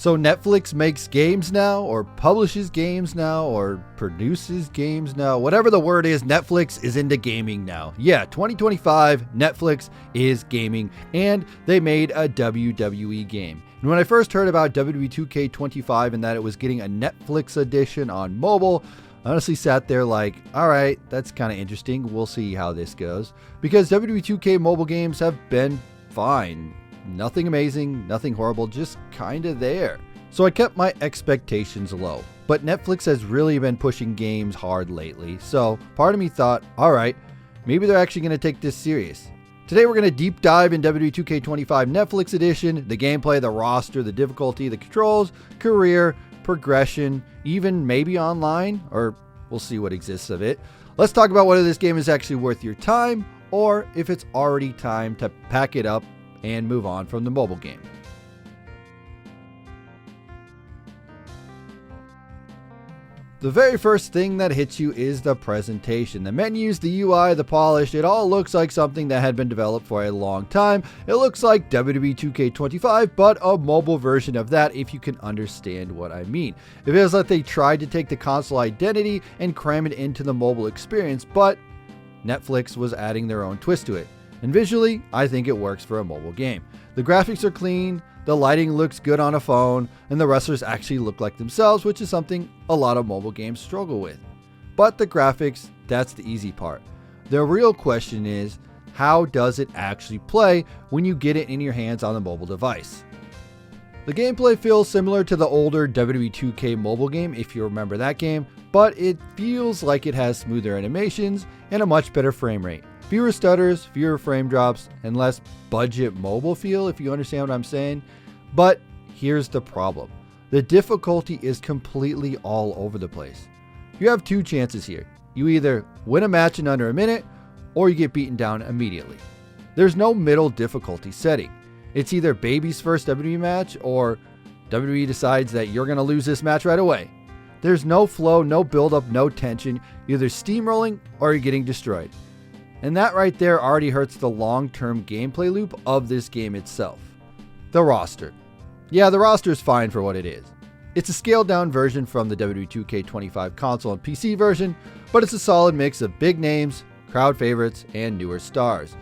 So Netflix makes games now, or publishes games now, or produces games now. Whatever the word is, Netflix is into gaming now. Yeah, 2025, Netflix is gaming, and they made a WWE game. And when I first heard about WWE 2K25 and that it was getting a Netflix edition on mobile, I honestly sat there like, all right, that's kind of interesting. We'll see how this goes. Because WWE 2K mobile games have been fine. Nothing amazing, nothing horrible, just kind of there. So I kept my expectations low. But Netflix has really been pushing games hard lately. So part of me thought, all right, maybe they're actually going to take this serious. Today we're going to deep dive in WWE 2K25 Netflix edition, the gameplay, the roster, the difficulty, the controls, career, progression, even maybe online, or we'll see what exists of it. Let's talk about whether this game is actually worth your time or if it's already time to pack it up and move on from the mobile game. The very first thing that hits you is the presentation. The menus, the UI, the polish, it all looks like something that had been developed for a long time. It looks like WWE 2K25, but a mobile version of that, if you can understand what I mean. It feels like they tried to take the console identity and cram it into the mobile experience, but Netflix was adding their own twist to it. And visually, I think it works for a mobile game. The graphics are clean, the lighting looks good on a phone, and the wrestlers actually look like themselves, which is something a lot of mobile games struggle with. But the graphics, that's the easy part. The real question is, how does it actually play when you get it in your hands on the mobile device? The gameplay feels similar to the older WWE 2K mobile game, if you remember that game, but it feels like it has smoother animations and a much better frame rate. Fewer stutters, fewer frame drops, and less budget mobile feel, if you understand what I'm saying. But here's the problem. The difficulty is completely all over the place. You have two chances here. You either win a match in under a minute, or you get beaten down immediately. There's no middle difficulty setting. It's either baby's first WWE match, or WWE decides that you're going to lose this match right away. There's no flow, no build-up, no tension. You're either steamrolling, or you're getting destroyed. And that right there already hurts the long-term gameplay loop of this game itself. The roster. Yeah, the roster is fine for what it is. It's a scaled-down version from the WWE 2K25 console and PC version, but it's a solid mix of big names, crowd favorites, and newer stars.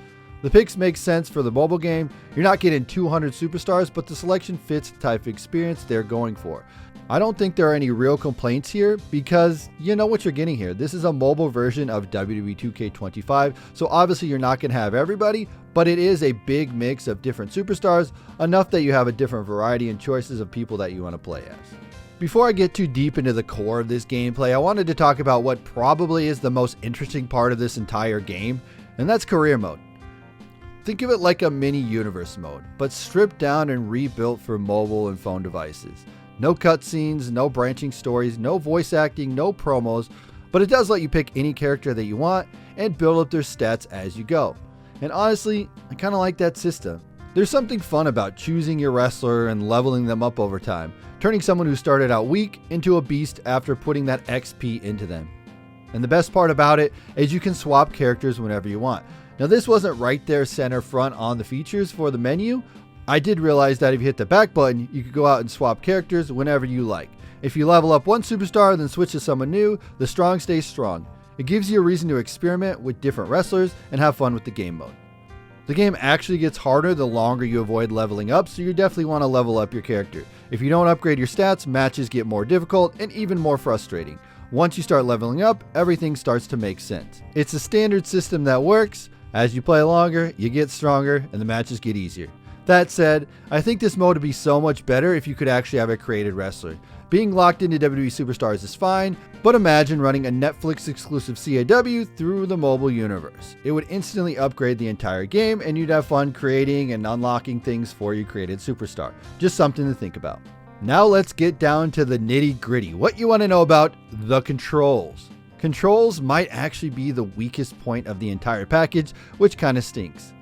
The picks make sense for the mobile game. You're not getting 200 superstars, but the selection fits the type of experience they're going for. I don't think there are any real complaints here because you know what you're getting here. This is a mobile version of WWE 2K25, so obviously you're not going to have everybody, but it is a big mix of different superstars, enough that you have a different variety and choices of people that you want to play as. Before I get too deep into the core of this gameplay, I wanted to talk about what probably is the most interesting part of this entire game, and that's career mode. Think of it like a mini universe mode, but stripped down and rebuilt for mobile and phone devices. No cutscenes, no branching stories, no voice acting, no promos, but it does let you pick any character that you want and build up their stats as you go. And honestly, I kind of like that system. There's something fun about choosing your wrestler and leveling them up over time, turning someone who started out weak into a beast after putting that XP into them. And the best part about it is you can swap characters whenever you want. Now this wasn't right there center front on the features for the menu. I did realize that if you hit the back button, you could go out and swap characters whenever you like. If you level up one superstar, then switch to someone new, the strong stays strong. It gives you a reason to experiment with different wrestlers and have fun with the game mode. The game actually gets harder the longer you avoid leveling up, so you definitely want to level up your character. If you don't upgrade your stats, matches get more difficult and even more frustrating. Once you start leveling up, everything starts to make sense. It's a standard system that works. As you play longer, you get stronger and the matches get easier. That said, I think this mode would be so much better if you could actually have a created wrestler. Being locked into WWE Superstars is fine, but imagine running a Netflix exclusive CAW through the mobile universe. It would instantly upgrade the entire game and you'd have fun creating and unlocking things for your created superstar. Just something to think about. Now let's get down to the nitty gritty. What you want to know about the controls. Controls might actually be the weakest point of the entire package, which kind of stinks.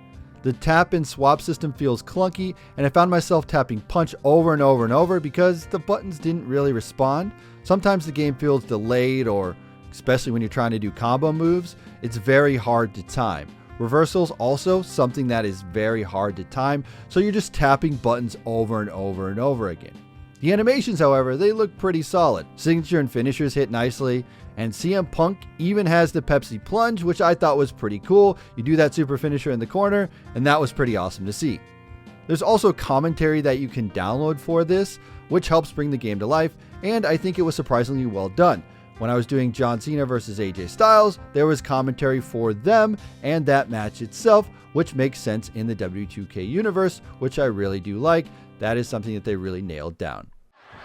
The tap and swap system feels clunky, and I found myself tapping punch over and over and over because the buttons didn't really respond. Sometimes the game feels delayed, or especially when you're trying to do combo moves, it's very hard to time. Reversals also something that is very hard to time, so you're just tapping buttons over and over and over again. The animations, however, they look pretty solid. Signature and finishers hit nicely, and CM Punk even has the Pepsi plunge, which I thought was pretty cool. You do that super finisher in the corner, and that was pretty awesome to see. There's also commentary that you can download for this, which helps bring the game to life, and I think it was surprisingly well done. When I was doing John Cena versus AJ Styles, there was commentary for them and that match itself, which makes sense in the W2K universe, which I really do like. That is something that they really nailed down.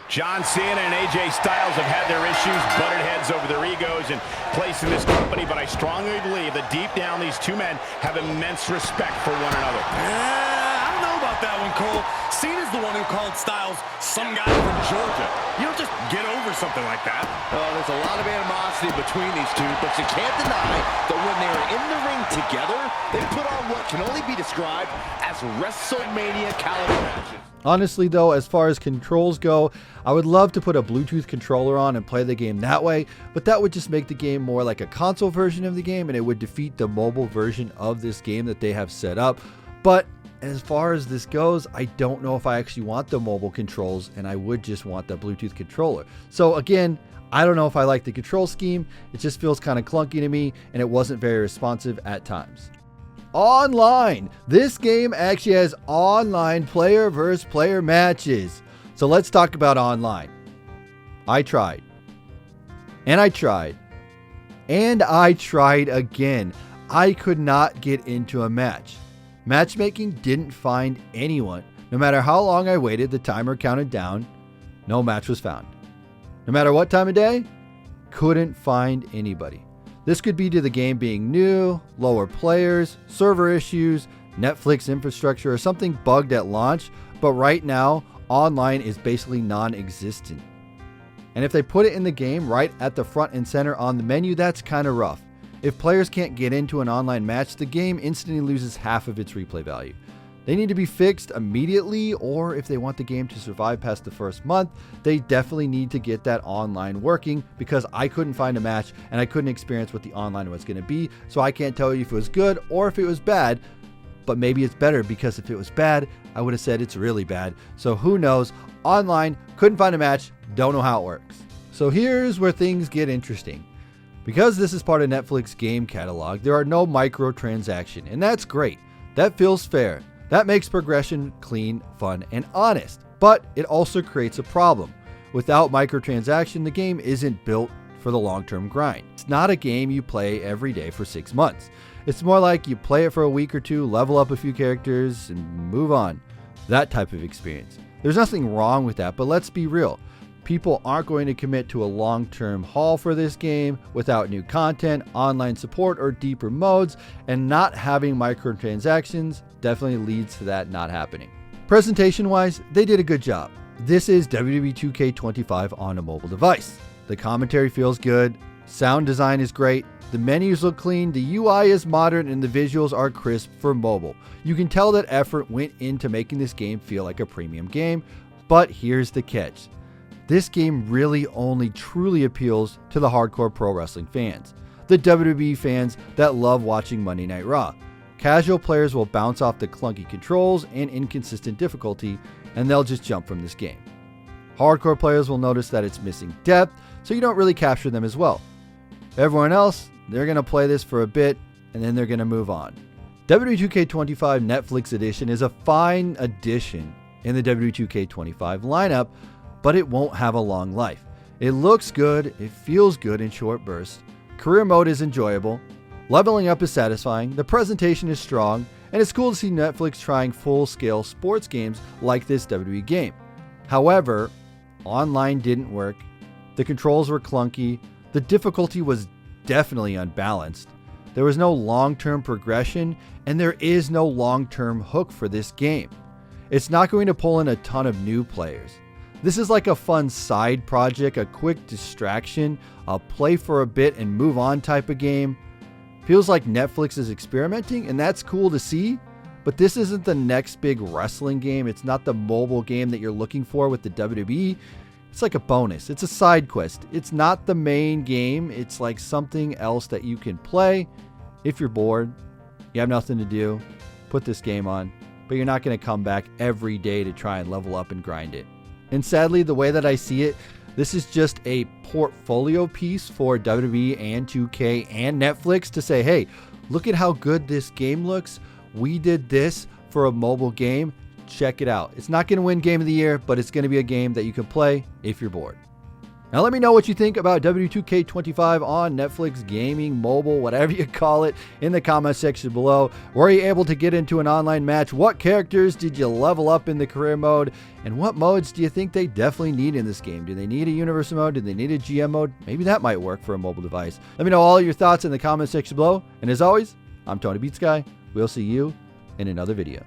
John Cena and AJ Styles have had their issues, butted heads over their egos and place in this company, but I strongly believe that deep down these two men have immense respect for one another. I don't know about that one, Cole. Cena's the one who called Styles some guy from Georgia. You don't just get over something like that. There's a lot of animosity between these two, but you can't deny that when they are in the ring together, they put on what can only be described as WrestleMania caliber matches. Honestly though, as far as controls go, I would love to put a Bluetooth controller on and play the game that way, but that would just make the game more like a console version of the game, and it would defeat the mobile version of this game that they have set up. But as far as this goes, I don't know if I actually want the mobile controls, and I would just want the Bluetooth controller. So again, I don't know if I like the control scheme. It just feels kind of clunky to me, and it wasn't very responsive at times. Online. This game actually has online player versus player matches. So let's talk about online. I tried. And I tried. And I tried again. I could not get into a match. Matchmaking didn't find anyone. No matter how long I waited, the timer counted down. No match was found. No matter what time of day, couldn't find anybody. This could be due to the game being new, lower players, server issues, Netflix infrastructure, or something bugged at launch, but right now, online is basically non-existent. And if they put it in the game right at the front and center on the menu, that's kind of rough. If players can't get into an online match, the game instantly loses half of its replay value. They need to be fixed immediately, or if they want the game to survive past the first month, they definitely need to get that online working, because I couldn't find a match and I couldn't experience what the online was going to be, so I can't tell you if it was good or if it was bad, but maybe it's better, because if it was bad, I would have said it's really bad. So who knows? Online, couldn't find a match, don't know how it works. So here's where things get interesting. Because this is part of Netflix game catalog, there are no microtransactions, and that's great. That feels fair. That makes progression clean, fun, and honest. But it also creates a problem. Without microtransaction, the game isn't built for the long-term grind. It's not a game you play every day for 6 months. It's more like you play it for a week or two, level up a few characters, and move on. That type of experience. There's nothing wrong with that, but let's be real. People aren't going to commit to a long-term haul for this game without new content, online support, or deeper modes, and not having microtransactions definitely leads to that not happening. Presentation-wise, they did a good job. This is WWE 2K25 on a mobile device. The commentary feels good, sound design is great, the menus look clean, the UI is modern, and the visuals are crisp for mobile. You can tell that effort went into making this game feel like a premium game, but here's the catch. This game really only truly appeals to the hardcore pro wrestling fans, the WWE fans that love watching Monday Night Raw. Casual players will bounce off the clunky controls and inconsistent difficulty, and they'll just jump from this game. Hardcore players will notice that it's missing depth, so you don't really capture them as well. Everyone else, they're going to play this for a bit, and then they're going to move on. WWE 2K25 Netflix Edition is a fine addition in the WWE 2K25 lineup, but it won't have a long life. It looks good, it feels good in short bursts, career mode is enjoyable, leveling up is satisfying, the presentation is strong, and it's cool to see Netflix trying full-scale sports games like this WWE game. However, online didn't work, the controls were clunky, the difficulty was definitely unbalanced, there was no long-term progression, and there is no long-term hook for this game. It's not going to pull in a ton of new players. This is like a fun side project, a quick distraction, a play for a bit and move on type of game. Feels like Netflix is experimenting, and that's cool to see, but this isn't the next big wrestling game. It's not the mobile game that you're looking for with the WWE. It's like a bonus. It's a side quest. It's not the main game. It's like something else that you can play if you're bored, you have nothing to do, put this game on, but you're not going to come back every day to try and level up and grind it. And sadly, the way that I see it, this is just a portfolio piece for WWE and 2K and Netflix to say, hey, look at how good this game looks. We did this for a mobile game. Check it out. It's not going to win Game of the Year, but it's going to be a game that you can play if you're bored. Now let me know what you think about WWE 2K25 on Netflix, gaming, mobile, whatever you call it, in the comment section below. Were you able to get into an online match? What characters did you level up in the career mode? And what modes do you think they definitely need in this game? Do they need a universal mode? Do they need a GM mode? Maybe that might work for a mobile device. Let me know all your thoughts in the comment section below. And as always, I'm TonyPizzaGuy. We'll see you in another video.